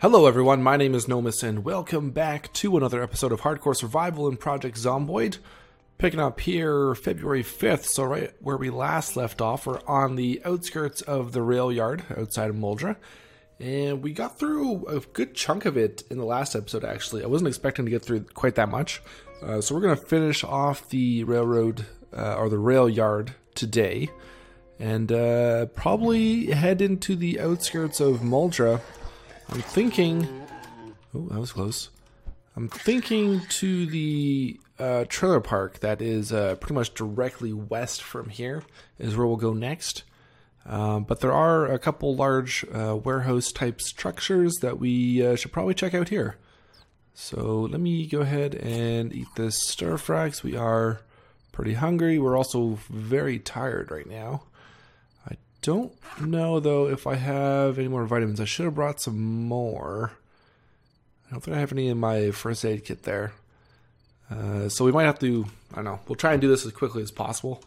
Hello everyone, my name is Nomus and welcome back to another episode of Hardcore Survival in Project Zomboid. Picking up here February 5th, so right where we last left off, we're on the outskirts of the rail yard outside of Muldraugh. And we got through a good chunk of it in the last episode actually. I wasn't expecting to get through quite that much. So we're going to finish off the railroad, or the rail yard today. And probably head into the outskirts of Muldraugh. I'm thinking... Oh, that was close. I'm thinking to the trailer park that is pretty much directly west from here is where we'll go next. But there are a couple large warehouse type structures that we should probably check out here. So let me go ahead and eat this stir fry because we are pretty hungry. We're also very tired right now. Don't know though if I have any more vitamins. I should have brought some more. I don't think I have any in my first aid kit there. So we might have to, I don't know, we'll try and do this as quickly as possible.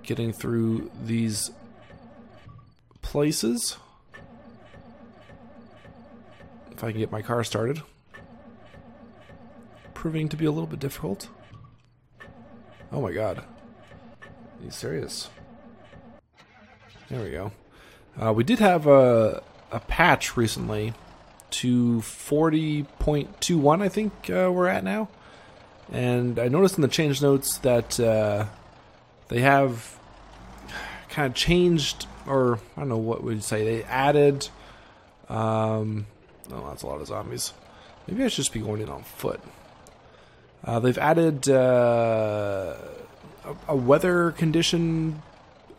Getting through these places. If I can get my car started. Proving to be a little bit difficult. Oh my god. Are you serious? There we go. We did have a patch recently to 40.21, I think we're at now. And I noticed in the change notes that they have kind of changed, or I don't know what would you say, they added, oh, that's a lot of zombies. Maybe I should just be going in on foot. They've added a weather condition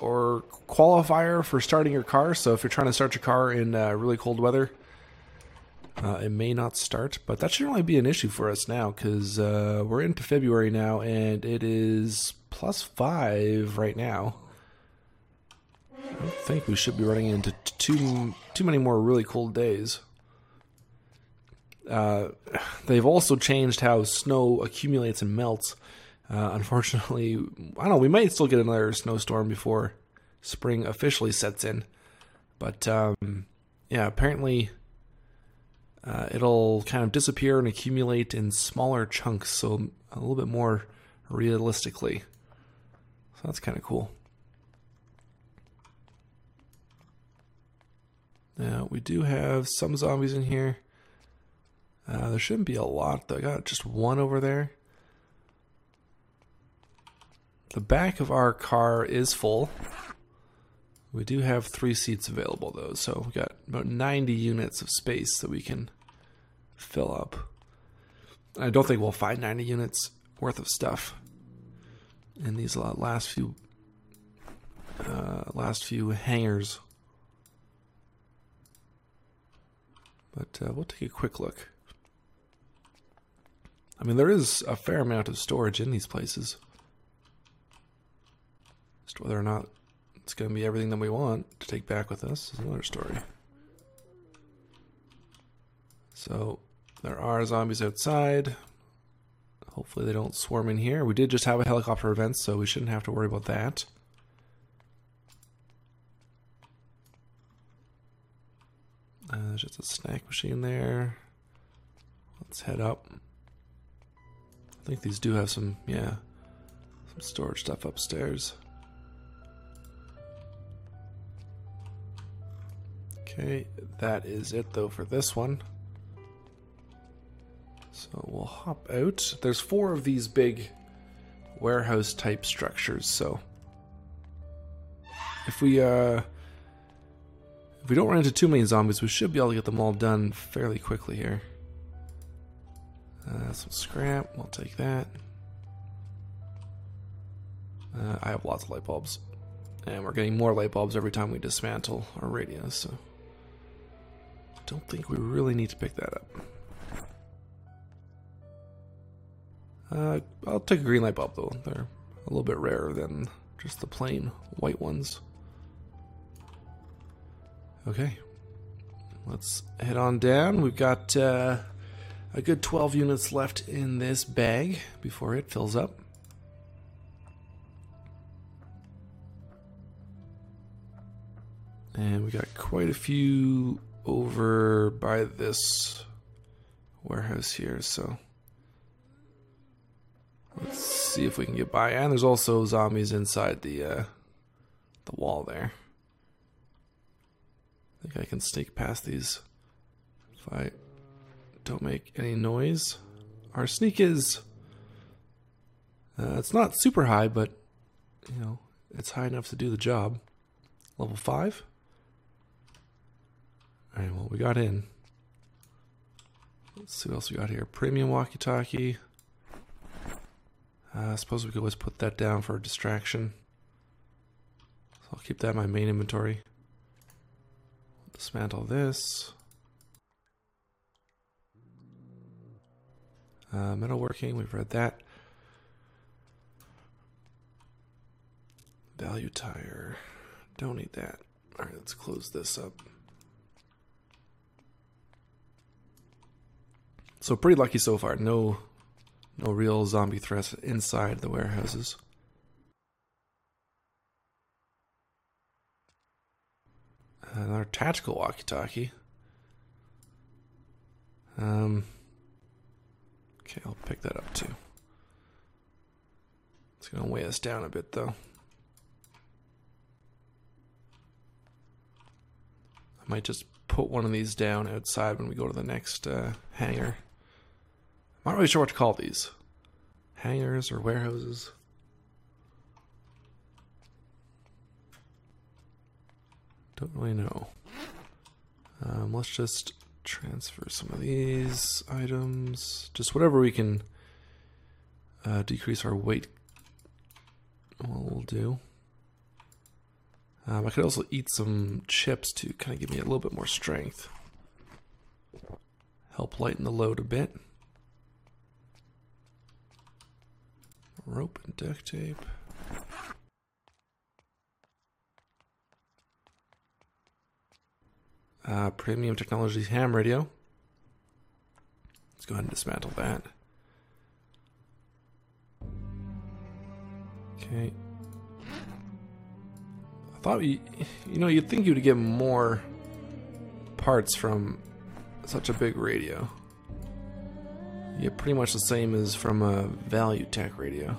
or qualifier for starting your car. So if you're trying to start your car in really cold weather, it may not start, but that shouldn't really be an issue for us now because we're into February now and it is +5 right now. I don't think we should be running into too many more really cold days. They've also changed how snow accumulates and melts. Unfortunately, I don't know, we might still get another snowstorm before spring officially sets in. But, yeah, apparently it'll kind of disappear and accumulate in smaller chunks, so a little bit more realistically. So that's kind of cool. Now, we do have some zombies in here. There shouldn't be a lot, though. I got just one over there. The back of our car is full. We do have 3 seats available though, so we've got about 90 units of space that we can fill up. I don't think we'll find 90 units worth of stuff in these last few hangars. But we'll take a quick look. I mean, there is a fair amount of storage in these places. Just whether or not it's going to be everything that we want to take back with us is another story. So, there are zombies outside. Hopefully they don't swarm in here. We did just have a helicopter event, so we shouldn't have to worry about that. There's just a snack machine there. Let's head up. I think these do have some, yeah, some storage stuff upstairs. Okay, that is it though for this one. So we'll hop out. There's 4 of these big warehouse type structures, so if we don't run into too many zombies, we should be able to get them all done fairly quickly here. Some scrap, we'll take that. I have lots of light bulbs, and we're getting more light bulbs every time we dismantle our radios, so don't think we really need to pick that up. I'll take a green light bulb though. They're a little bit rarer than just the plain white ones. Okay, let's head on down. We've got a good 12 units left in this bag before it fills up. And we got quite a few over by this warehouse here, so let's see if we can get by. And there's also zombies inside the wall there. I think I can sneak past these if I don't make any noise. Our sneak is it's not super high, but you know, it's high enough to do the job. Level 5. Alright, well, we got in. Let's see what else we got here. Premium walkie-talkie. I suppose we could always put that down for a distraction. So I'll keep that in my main inventory. Dismantle this. Metalworking, we've read that. Value tire. Don't need that. Alright, let's close this up. So pretty lucky so far. No real zombie threats inside the warehouses. Another tactical walkie-talkie. Okay, I'll pick that up too. It's gonna weigh us down a bit though. I might just put one of these down outside when we go to the next hangar. I'm not really sure what to call these. Hangars or warehouses. Don't really know. Let's just transfer some of these items. Just whatever we can decrease our weight. Well, we'll do. I could also eat some chips to kind of give me a little bit more strength. Help lighten the load a bit. Rope and duct tape. Premium Technologies ham radio. Let's go ahead and dismantle that. Okay. I thought you'd think you'd get more parts from such a big radio. You get pretty much the same as from a value tech radio.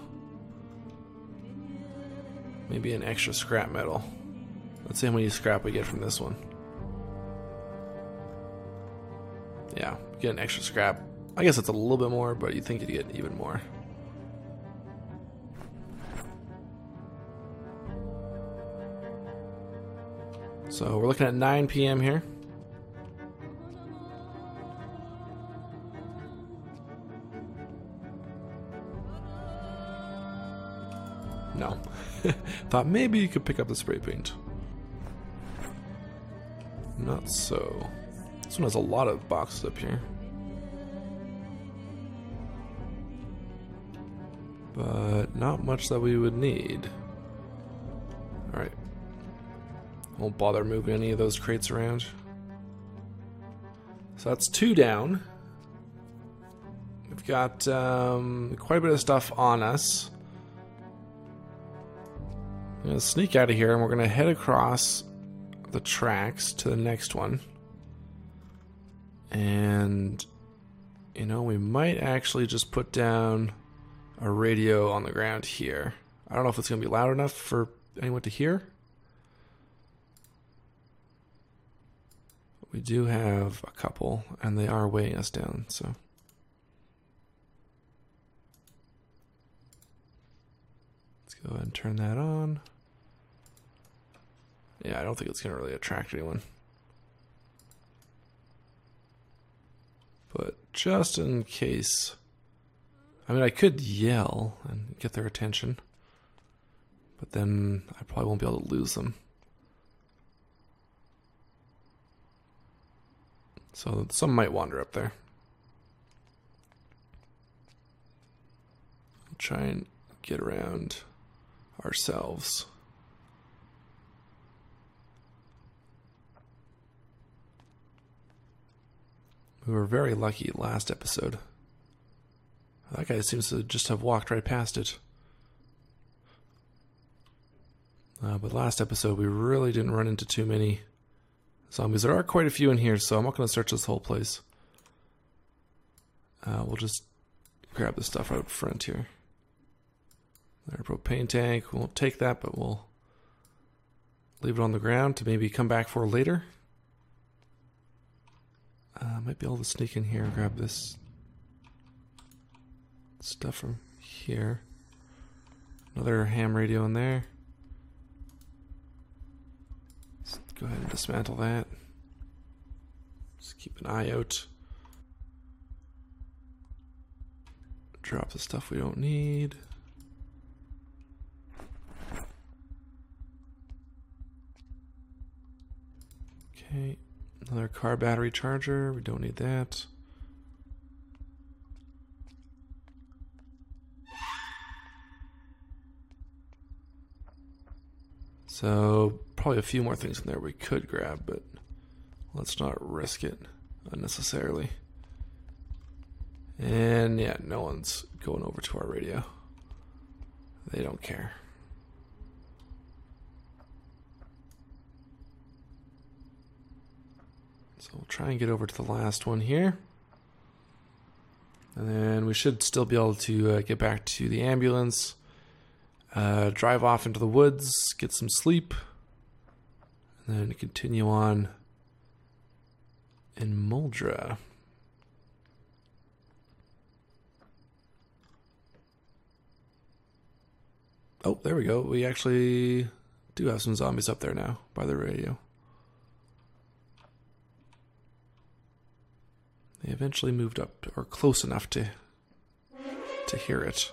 Maybe an extra scrap metal. Let's see how many scrap we get from this one. Yeah, get an extra scrap. I guess it's a little bit more, but you'd think you'd get even more. So we're looking at 9 p.m. here. No. Thought maybe you could pick up the spray paint. Not so. This one has a lot of boxes up here. But not much that we would need. Alright. Won't bother moving any of those crates around. So that's 2 down. We've got quite a bit of stuff on us. I'm going to sneak out of here and we're going to head across the tracks to the next one. And, you know, we might actually just put down a radio on the ground here. I don't know if it's going to be loud enough for anyone to hear. We do have a couple, and they are weighing us down, so. Let's go ahead and turn that on. Yeah, I don't think it's going to really attract anyone. But just in case, I mean, I could yell and get their attention, but then I probably won't be able to lose them. So some might wander up there. I'll try and get around ourselves. We were very lucky last episode. That guy seems to just have walked right past it. But last episode we really didn't run into too many zombies. There are quite a few in here, so I'm not going to search this whole place. We'll just grab the stuff right up front here. There's a propane tank. We won't take that, but we'll leave it on the ground to maybe come back for later. Might be able to sneak in here and grab this stuff from here. Another ham radio in there. Let's go ahead and dismantle that. Just keep an eye out. Drop the stuff we don't need. Okay, another car battery charger. We don't need that. So, probably a few more things in there we could grab, but let's not risk it unnecessarily. And yeah, no one's going over to our radio. They don't care. So we'll try and get over to the last one here. And then we should still be able to get back to the ambulance. Drive off into the woods, get some sleep, and then continue on in Muldraugh. Oh, there we go. We actually do have some zombies up there now by the radio. They eventually moved up, or close enough to hear it.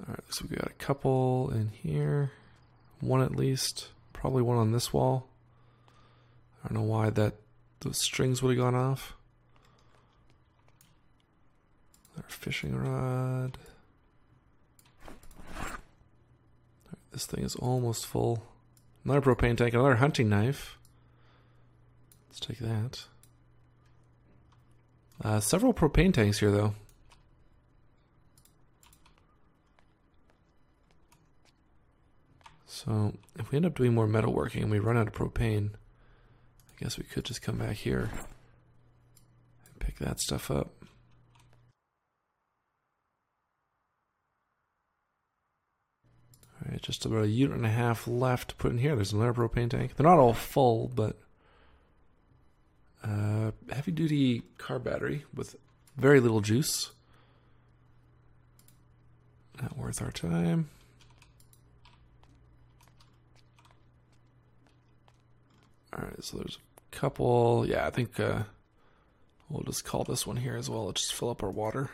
Alright, so we got a couple in here. One at least. Probably one on this wall. I don't know why those strings would have gone off. Our fishing rod. Right, this thing is almost full. Another propane tank, another hunting knife. Let's take that. Several propane tanks here though. So, if we end up doing more metalworking and we run out of propane, I guess we could just come back here and pick that stuff up. Alright, just about a unit and a half left to put in here. There's another propane tank. They're not all full, but heavy duty car battery with very little juice. Not worth our time. Alright, so there's a couple. Yeah, I think we'll just call this one here as well. Let's just fill up our water.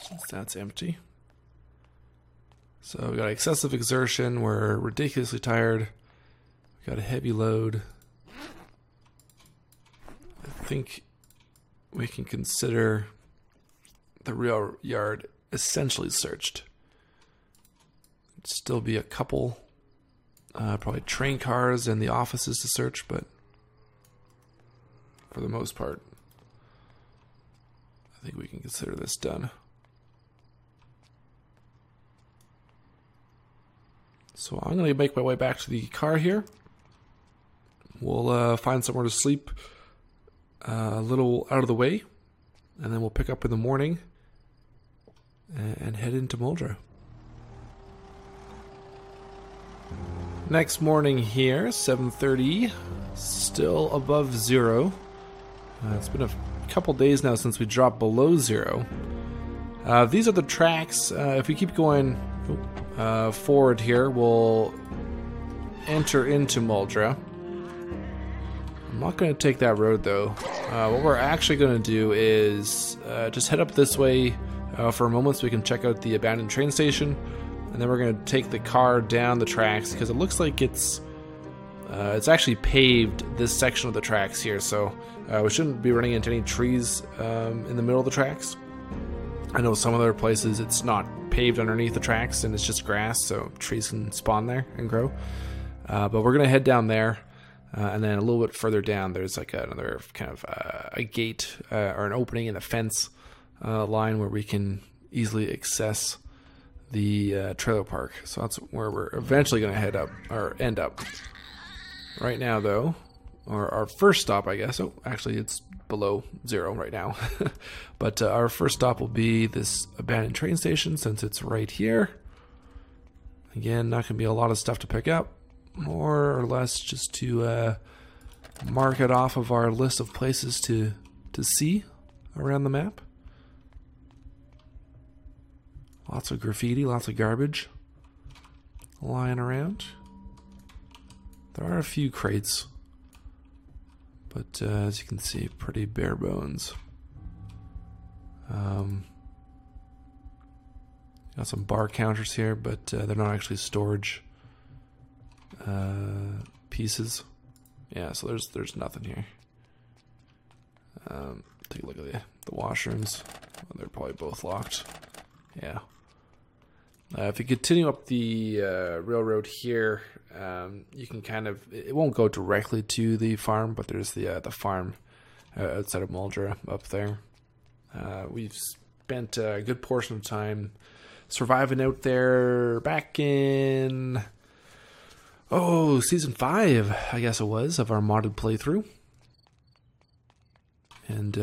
Since that's empty. So we got excessive exertion. We're ridiculously tired. We got a heavy load. I think we can consider the rail yard essentially searched. It'd still be a couple. Probably train cars and the offices to search, but for the most part, I think we can consider this done. So I'm going to make my way back to the car here. We'll find somewhere to sleep a little out of the way, and then we'll pick up in the morning and head into Muldraugh. Next morning here, 7:30, still above zero. It's been a couple days now since we dropped below zero. These are the tracks. If we keep going forward here, we'll enter into Muldraugh. I'm not going to take that road though. What we're actually going to do is just head up this way for a moment so we can check out the abandoned train station. And then we're going to take the car down the tracks because it looks like it's actually paved this section of the tracks here. So we shouldn't be running into any trees in the middle of the tracks. I know some other places it's not paved underneath the tracks and it's just grass, so trees can spawn there and grow. But we're going to head down there. And then a little bit further down, there's like another kind of a gate or an opening in the fence line where we can easily access the trailer park. So that's where we're eventually going to head up, or end up. Right now, though, or our first stop, I guess. Oh, actually, it's below 0 right now. But our first stop will be this abandoned train station, since it's right here. Again, not going to be a lot of stuff to pick up. More or less just to mark it off of our list of places to see around the map. Lots of graffiti, lots of garbage lying around. There are a few crates, but as you can see, pretty bare bones. Got some bar counters here, but they're not actually storage pieces. Yeah, so there's nothing here. Take a look at the washrooms. Well, they're probably both locked. Yeah. If you continue up the railroad here, you can kind of, it won't go directly to the farm, but there's the farm outside of Muldraugh up there. We've spent a good portion of time surviving out there back in, season 5, I guess it was, of our modded playthrough. And,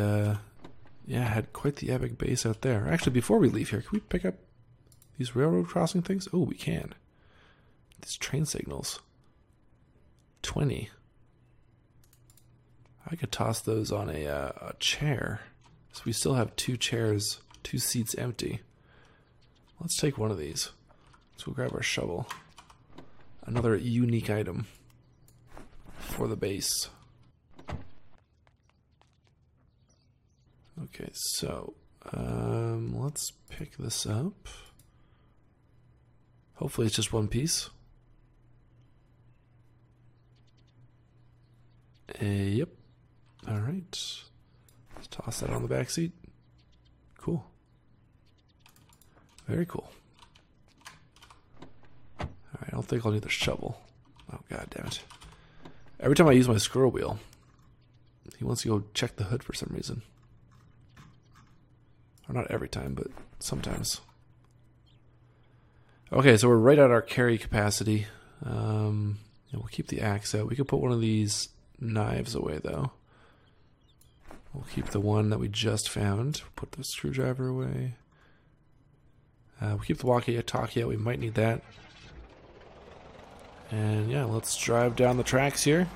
yeah, had quite the epic base out there. Actually, before we leave here, can we pick up these railroad crossing things? Oh, we can. These train signals. 20. I could toss those on a chair. So we still have 2 chairs, 2 seats empty. Let's take one of these. So we'll grab our shovel. Another unique item for the base. Okay, so let's pick this up. Hopefully it's just one piece. Yep. All right. Let's toss that on the back seat. Cool. Very cool. All right, I don't think I'll need the shovel. Oh, god damn it. Every time I use my scroll wheel, he wants to go check the hood for some reason. Or not every time, but sometimes. Okay, so we're right at our carry capacity. We'll keep the axe out. We could put one of these knives away, though. We'll keep the one that we just found. Put the screwdriver away. We'll keep the walkie-talkie out. We might need that. And yeah, let's drive down the tracks here.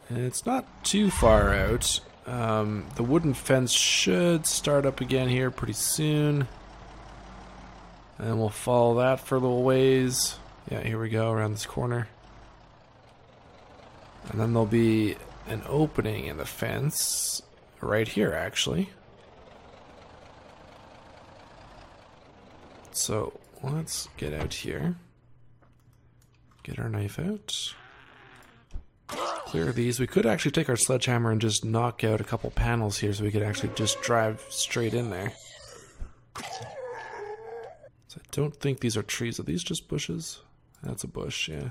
And it's not too far out. The wooden fence should start up again here pretty soon. And we'll follow that for a little ways. Yeah, here we go, around this corner. And then there'll be an opening in the fence right here, actually. So let's get out here. Get our knife out. Clear these. We could actually take our sledgehammer and just knock out a couple panels here so we could actually just drive straight in there. So I don't think these are trees. Are these just bushes? That's a bush, yeah.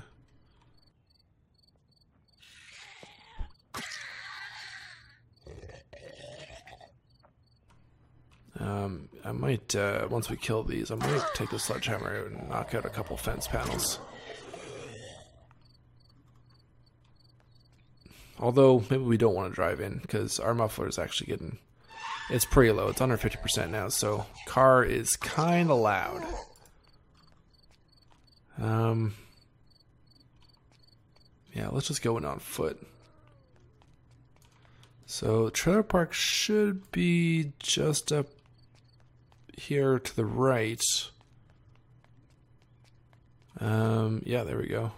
I might, once we kill these, I might take the sledgehammer out and knock out a couple fence panels. Although, maybe we don't want to drive in, because our muffler is actually getting... It's pretty low. It's under 50% now, so car is kind of loud. Yeah, let's just go in on foot. So, trailer park should be just up here to the right. Yeah, there we go.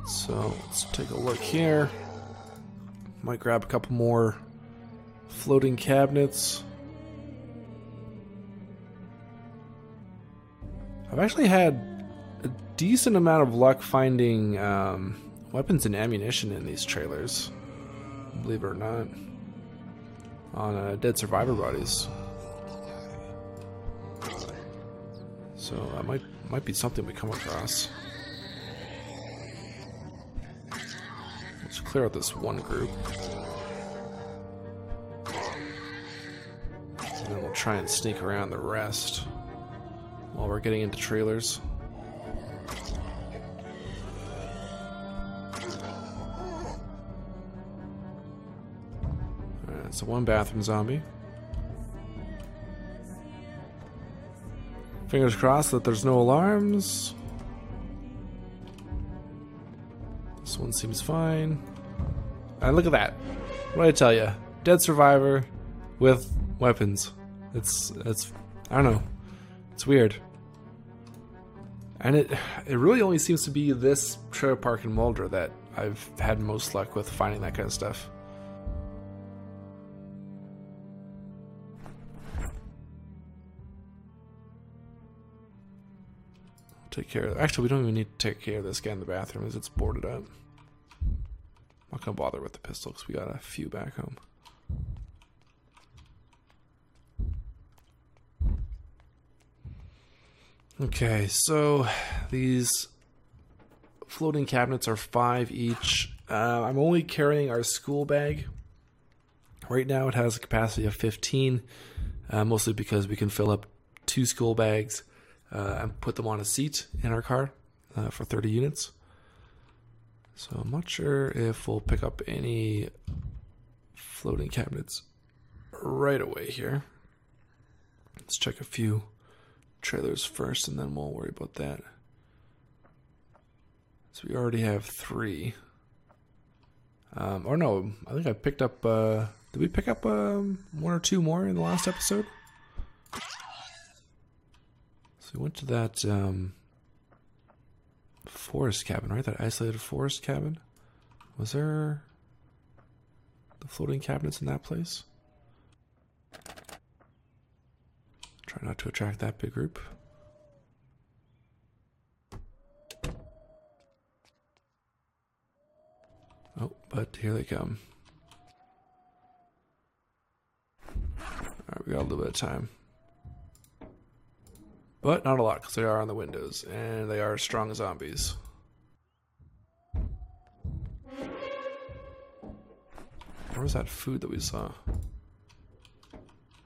So, let's take a look here. Might grab a couple more floating cabinets. I've actually had a decent amount of luck finding weapons and ammunition in these trailers, believe it or not, on dead survivor bodies. So that might be something we come across. Let's clear out this one group. try and sneak around the rest while we're getting into trailers. Alright, so one bathroom zombie. Fingers crossed that there's no alarms. This one seems fine. And look at that. What did I tell you? Dead survivor with weapons. It's I don't know. It's weird. And it really only seems to be this trailer park in Muldraugh that I've had most luck with finding that kind of stuff. Take care of. Actually, we don't even need to take care of this guy in the bathroom as it's boarded up. I'm not gonna bother with the pistol because we got a few back home. Okay, so these floating cabinets are 5 each. I'm only carrying our school bag. Right now it has a capacity of 15, mostly because we can fill up 2 school bags and put them on a seat in our car for 30 units. So I'm not sure if we'll pick up any floating cabinets right away here. Let's check a few trailers first and then we'll worry about that. So we already have 3. Or no, I think I picked up, did we pick up 1 or 2 more in the last episode? So we went to that forest cabin, right? That isolated forest cabin. Was there the floating cabinets in that place? Try not to attract that big group. Oh, but here they come. Alright, we got a little bit of time. But not a lot, because they are on the windows, and they are strong zombies. Where was that food that we saw?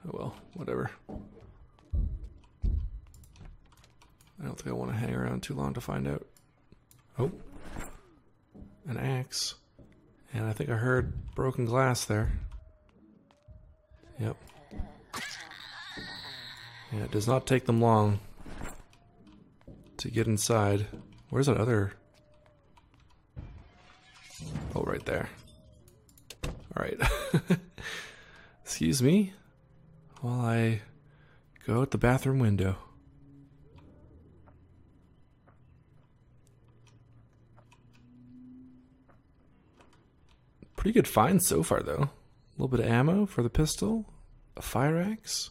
Oh well, whatever. I don't think I want to hang around too long to find out. Oh. An axe. And I think I heard broken glass there. Yep. Yeah, it does not take them long to get inside. Where's that other? Oh, right there. Alright. Excuse me while I go out the bathroom window. Pretty good find so far, though. A little bit of ammo for the pistol, a fire axe.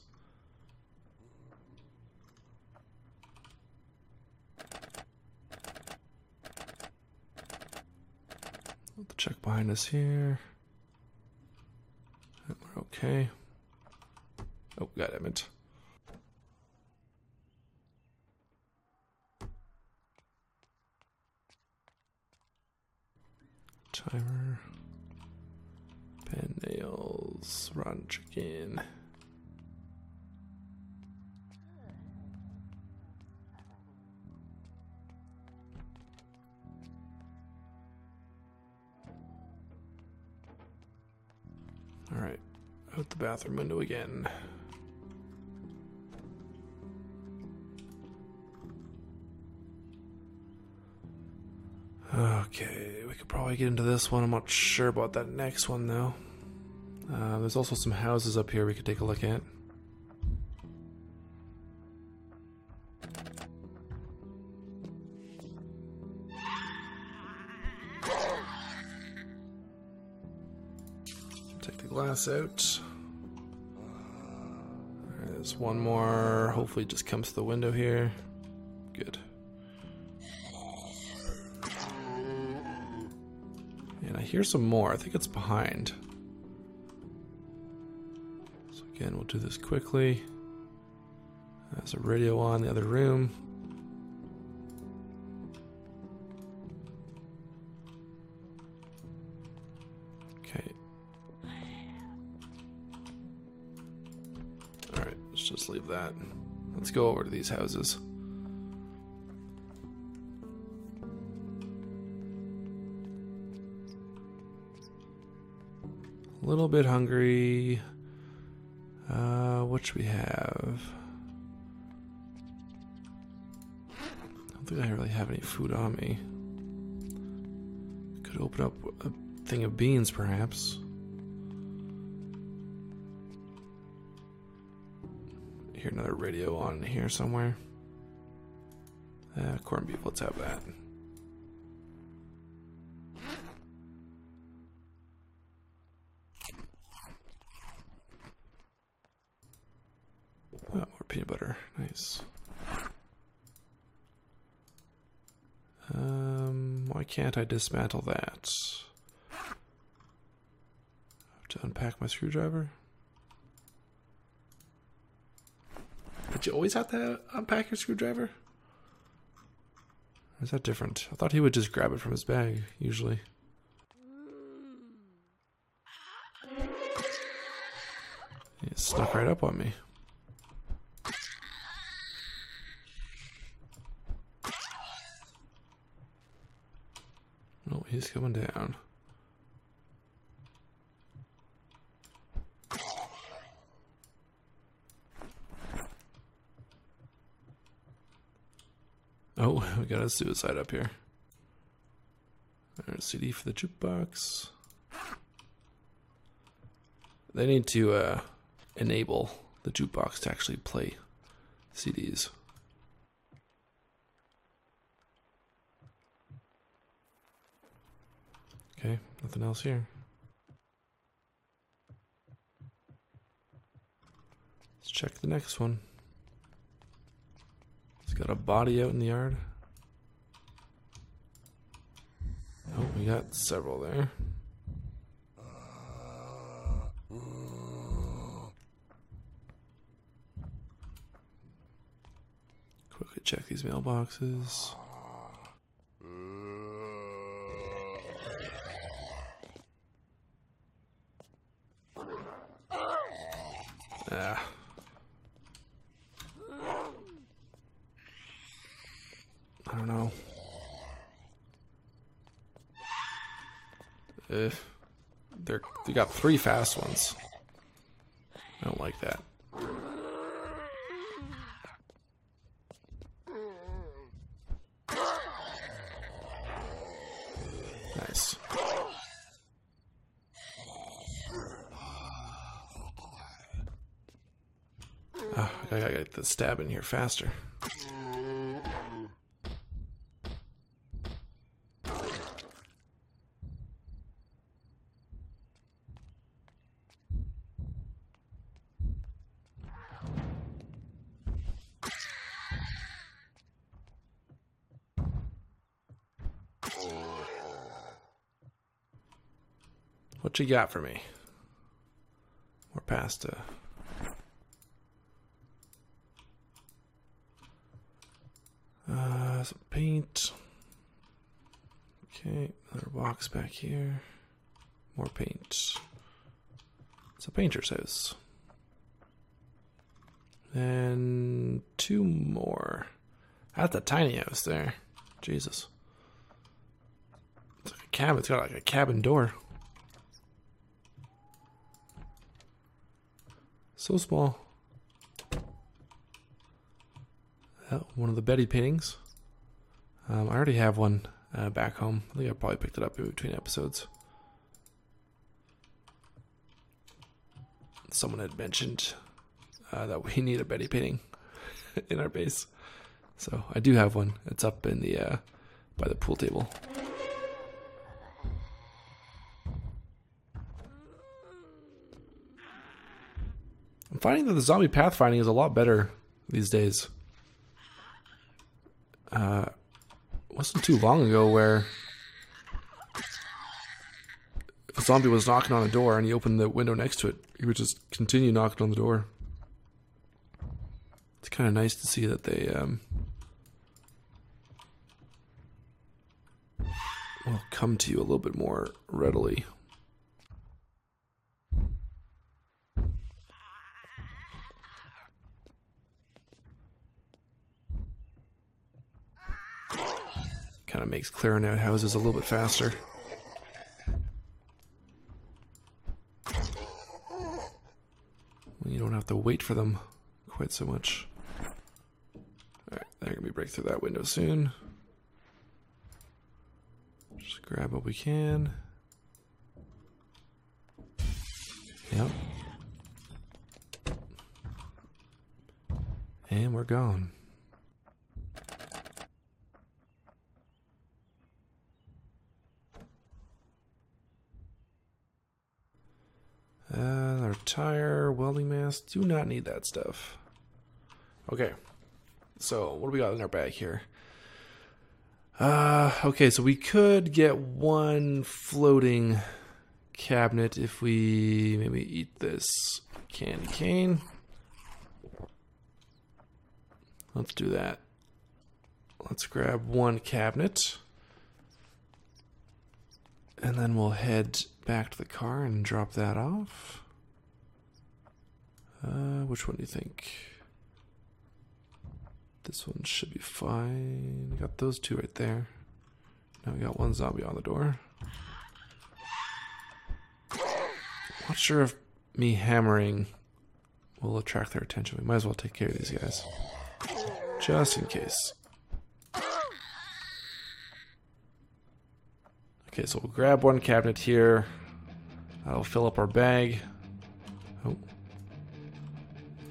We'll check behind us here. We're okay. Oh, god damn it. Timer. Pen nails. Rotten chicken. Alright. Out the bathroom window again. Okay, we could probably get into this one. I'm not sure about that next one, though. There's also some houses up here we could take a look at. Take the glass out. Alright, there's one more. Hopefully it just comes to the window here. Good. And I hear some more. I think it's behind. So again, we'll do this quickly. There's a radio on in the other room. Okay. Alright, let's just leave that. Let's go over to these houses. A little bit hungry. What should we have? I don't think I really have any food on me. Could open up a thing of beans, perhaps. Hear another radio on here somewhere. Corned beef, let's have that. Oh, more peanut butter, nice. Why can't I dismantle that? I have to unpack my screwdriver. Did you always have to unpack your screwdriver? Or is that different? I thought he would just grab it from his bag, usually. He snuck right up on me. Oh, he's coming down. Oh, we got a suicide up here. There's a CD for the jukebox. They need to enable the jukebox to actually play CDs. Okay, nothing else here. Let's check the next one. It's got a body out in the yard. Oh, we got several there. Quickly check these mailboxes. Ah. I don't know. They got 3 fast ones. I don't like that. Nice. I gotta get the stab in here faster. What you got for me? More pasta. Some paint. Okay, another box back here. More paint. It's a painter's house. And 2 more. That's a tiny house there. Jesus. It's like a cabin. It's got like a cabin door. So small. Oh, one of the Betty paintings. I already have one back home. I think I probably picked it up in between episodes. Someone had mentioned that we need a Betty painting in our base. So I do have one. It's up in the by the pool table. I'm finding that the zombie pathfinding is a lot better these days. Wasn't too long ago where if a zombie was knocking on a door and you opened the window next to it, he would just continue knocking on the door. It's kind of nice to see that they will come to you a little bit more readily. Kind of makes clearing out houses a little bit faster. You don't have to wait for them quite so much. Alright, they're gonna be break through that window soon. Just grab what we can. Yep. And we're gone. Our tire, welding mask, do not need that stuff. Okay, so what do we got in our bag here? Okay, so we could get one floating cabinet if we maybe eat this candy cane. Let's do that. Let's grab one cabinet. And then we'll head back to the car and drop that off. Which one do you think? This one should be fine. We got those two right there. Now we got one zombie on the door. Not sure if me hammering will attract their attention. We might as well take care of these guys. Just in case. Okay, so we'll grab one cabinet here. That'll fill up our bag. Oh.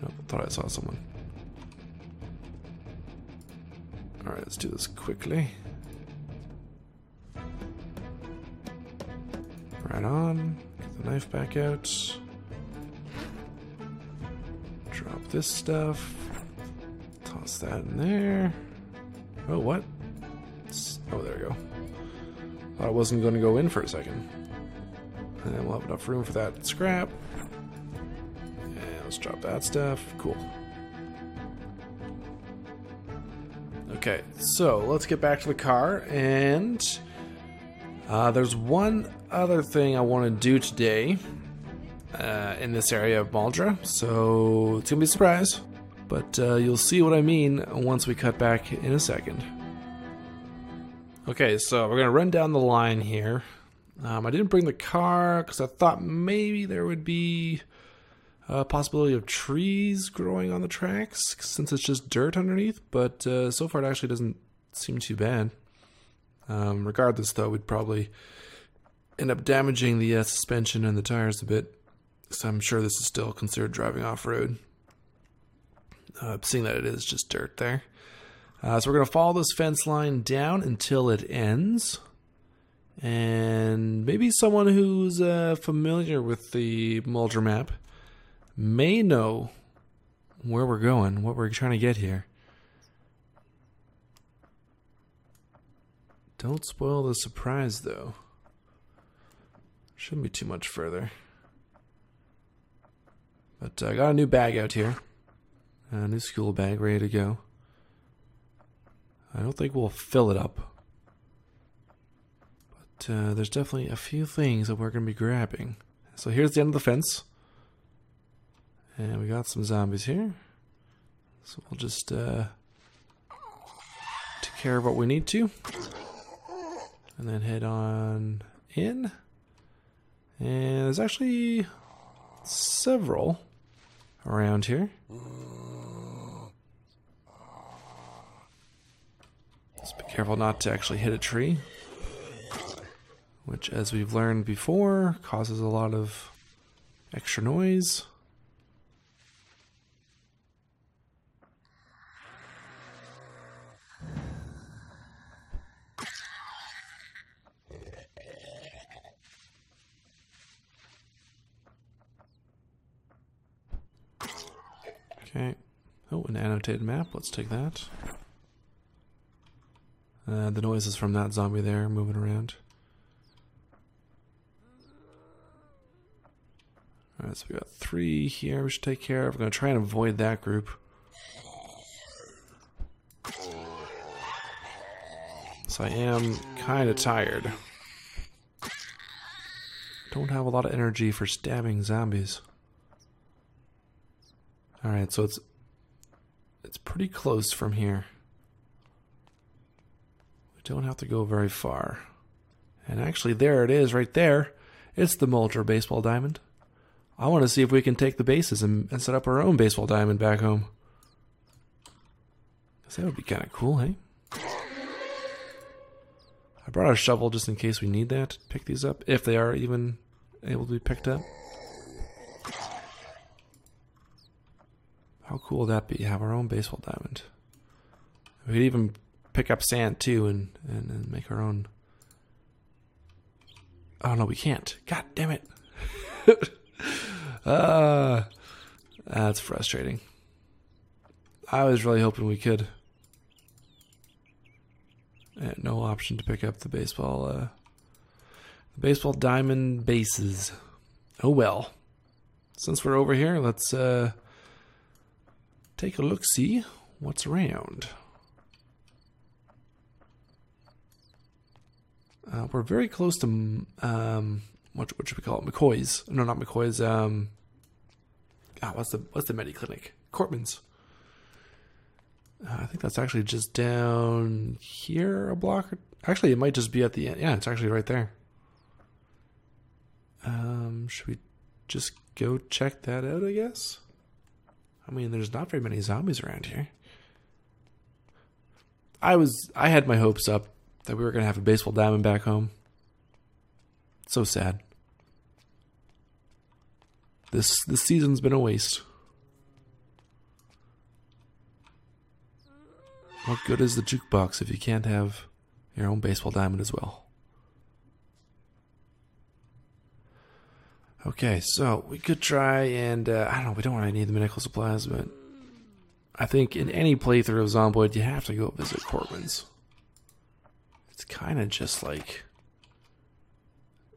Nope, thought I saw someone. Alright, let's do this quickly. Right on. Get the knife back out. Drop this stuff. Toss that in there. Oh, what? Oh, there we go. Thought I wasn't going to go in for a second. And then we'll have enough room for that scrap. And let's drop that stuff. Cool. Okay, so let's get back to the car. And there's one other thing I want to do today in this area of Muldraugh. So it's going to be a surprise. But you'll see what I mean once we cut back in a second. Okay, so we're going to run down the line here. I didn't bring the car because I thought maybe there would be a possibility of trees growing on the tracks since it's just dirt underneath, but so far it actually doesn't seem too bad. Regardless, though, we'd probably end up damaging the suspension and the tires a bit, so I'm sure this is still considered driving off-road, seeing that it is just dirt there. So we're going to follow this fence line down until it ends. And maybe someone who's familiar with the Muldraugh map may know where we're going, what we're trying to get here. Don't spoil the surprise, though. Shouldn't be too much further. But I got a new bag out here. A new school bag ready to go. I don't think we'll fill it up. But there's definitely a few things that we're going to be grabbing. So here's the end of the fence. And we got some zombies here. So we'll just take care of what we need to. And then head on in. And there's actually several around here. Just be careful not to actually hit a tree, which, as we've learned before, causes a lot of extra noise. Okay. Oh, an annotated map. Let's take that. The noise is from that zombie there moving around. Alright, so we got 3 here we should take care of. We're going to try and avoid that group. So I am kind of tired. Don't have a lot of energy for stabbing zombies. Alright, so it's pretty close from here. We don't have to go very far. And actually, there it is right there. It's the Muldraugh baseball diamond. I want to see if we can take the bases and set up our own baseball diamond back home. Because that would be kind of cool, hey? I brought a shovel just in case we need that to pick these up, if they are even able to be picked up. How cool would that be? Have our own baseball diamond. We could even pick up sand too and make our own. Oh no, we can't. God damn it. That's frustrating. I was really hoping we could. No option to pick up the baseball diamond bases. Oh well. Since we're over here, let's take a look, see what's around. We're very close to what should we call it? McCoy's. No, not McCoy's. What's the Mediclinic? Cortman's. I think that's actually just down here a block. Actually, it might just be at the end. Yeah, it's actually right there. Should we just go check that out, I guess? I mean, there's not very many zombies around here. I had my hopes up that we were going to have a baseball diamond back home. So sad. This season's been a waste. What good is the jukebox if you can't have your own baseball diamond as well? Okay, so we could try and, I don't know, we don't really need the medical supplies, but I think in any playthrough of Zomboid, you have to go visit Cortman's. It's kind of just like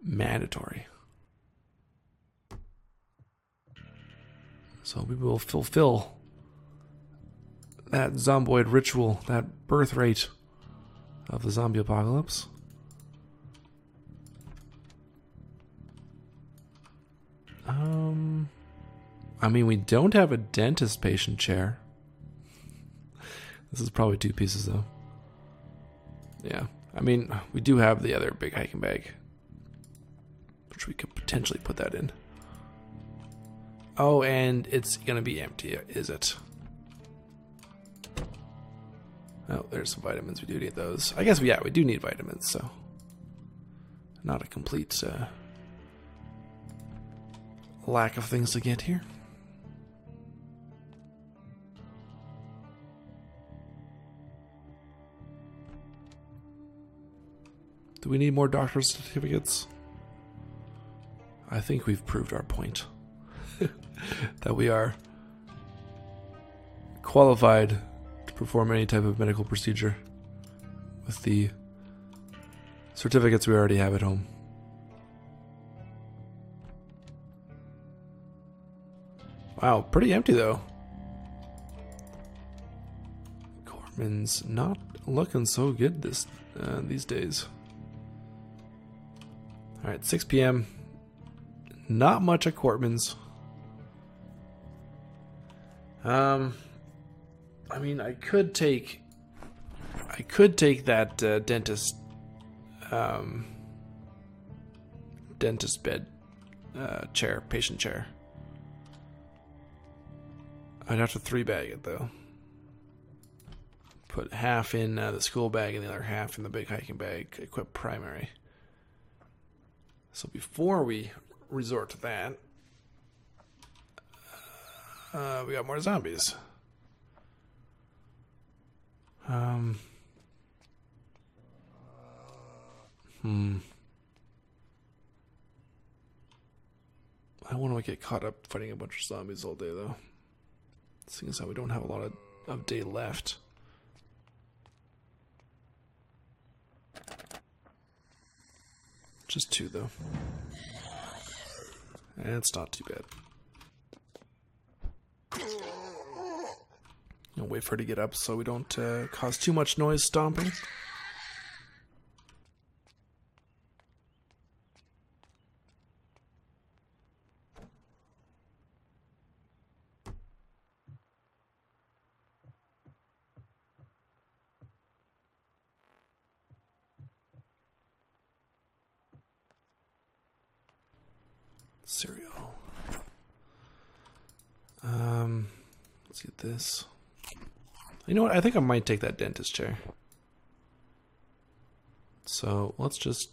mandatory. So we will fulfill that Zomboid ritual, that birth rate of the zombie apocalypse. I mean, we don't have a dentist patient chair. This is probably 2 pieces, though. Yeah. I mean, we do have the other big hiking bag, which we could potentially put that in. Oh, and it's going to be empty, is it? Oh, there's some vitamins. We do need those. I guess, we do need vitamins, so not a complete lack of things to get here. Do we need more doctor's certificates? I think we've proved our point. That we are qualified to perform any type of medical procedure with the certificates we already have at home. Wow, pretty empty though. Cortman's not looking so good these days. Alright, 6 p.m. Not much at Cortman's. I mean, I could take that dentist bed patient chair. I'd have to 3-bag it though. Put half in the school bag and the other half in the big hiking bag. Equip primary. So before we resort to that, we got more zombies. I don't want to get caught up fighting a bunch of zombies all day though. Seeing as how we don't have a lot of day left. Just 2 though. And it's not too bad. I'll wait for her to get up so we don't cause too much noise stomping. cereal. Let's get this. You know what? I think I might take that dentist chair. So let's just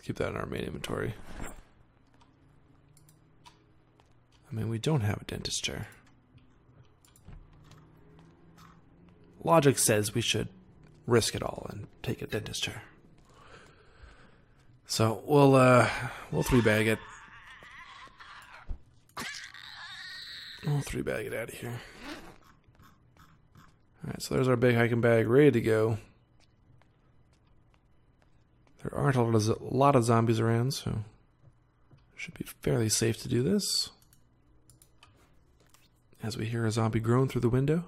keep that in our main inventory. I mean, we don't have a dentist chair. Logic says we should risk it all and take a dentist chair. So we'll 3-bag it. We'll 3-bag it out of here. Alright, so there's our big hiking bag ready to go. There aren't a lot of zombies around, so it should be fairly safe to do this. As we hear a zombie groan through the window.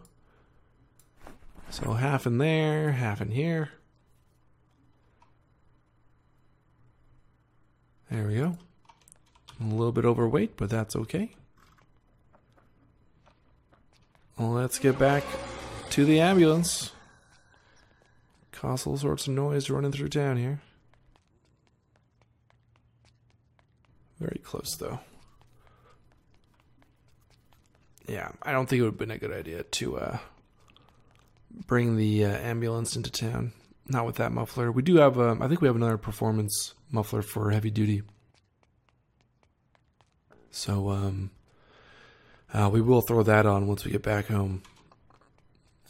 So half in there, half in here. There we go. A little bit overweight, but that's okay. Well, let's get back to the ambulance. Cause all sorts of noise running through town here. Very close, though. Yeah, I don't think it would have been a good idea to bring the ambulance into town. Not with that muffler. We do have, I think we have another performance muffler for heavy duty. So, we will throw that on once we get back home.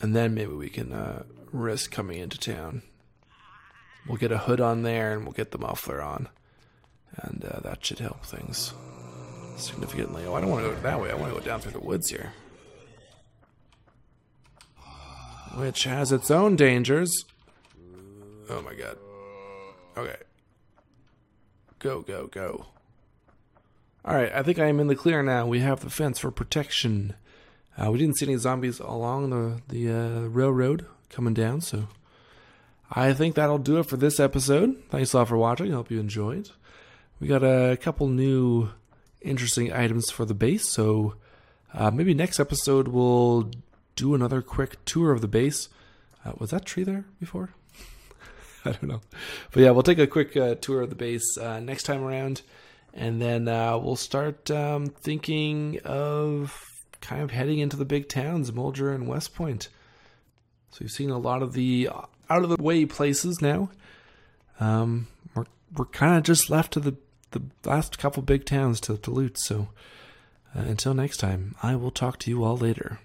And then maybe we can risk coming into town. We'll get a hood on there and we'll get the muffler on. And that should help things significantly. Oh, I don't want to go that way. I want to go down through the woods here. Which has its own dangers. Oh my god. Okay. Go, go, go. Alright, I think I am in the clear now. We have the fence for protection. We didn't see any zombies along the railroad coming down, so I think that'll do it for this episode. Thanks a lot for watching. I hope you enjoyed. We got a couple new interesting items for the base, so maybe next episode we'll do another quick tour of the base. Was that tree there before? I don't know. But yeah, we'll take a quick tour of the base next time around, and then we'll start thinking of kind of heading into the big towns, Muldraugh and West Point. So you've seen a lot of the out-of-the-way places now. We're kind of just left to the last couple big towns to loot, so until next time, I will talk to you all later.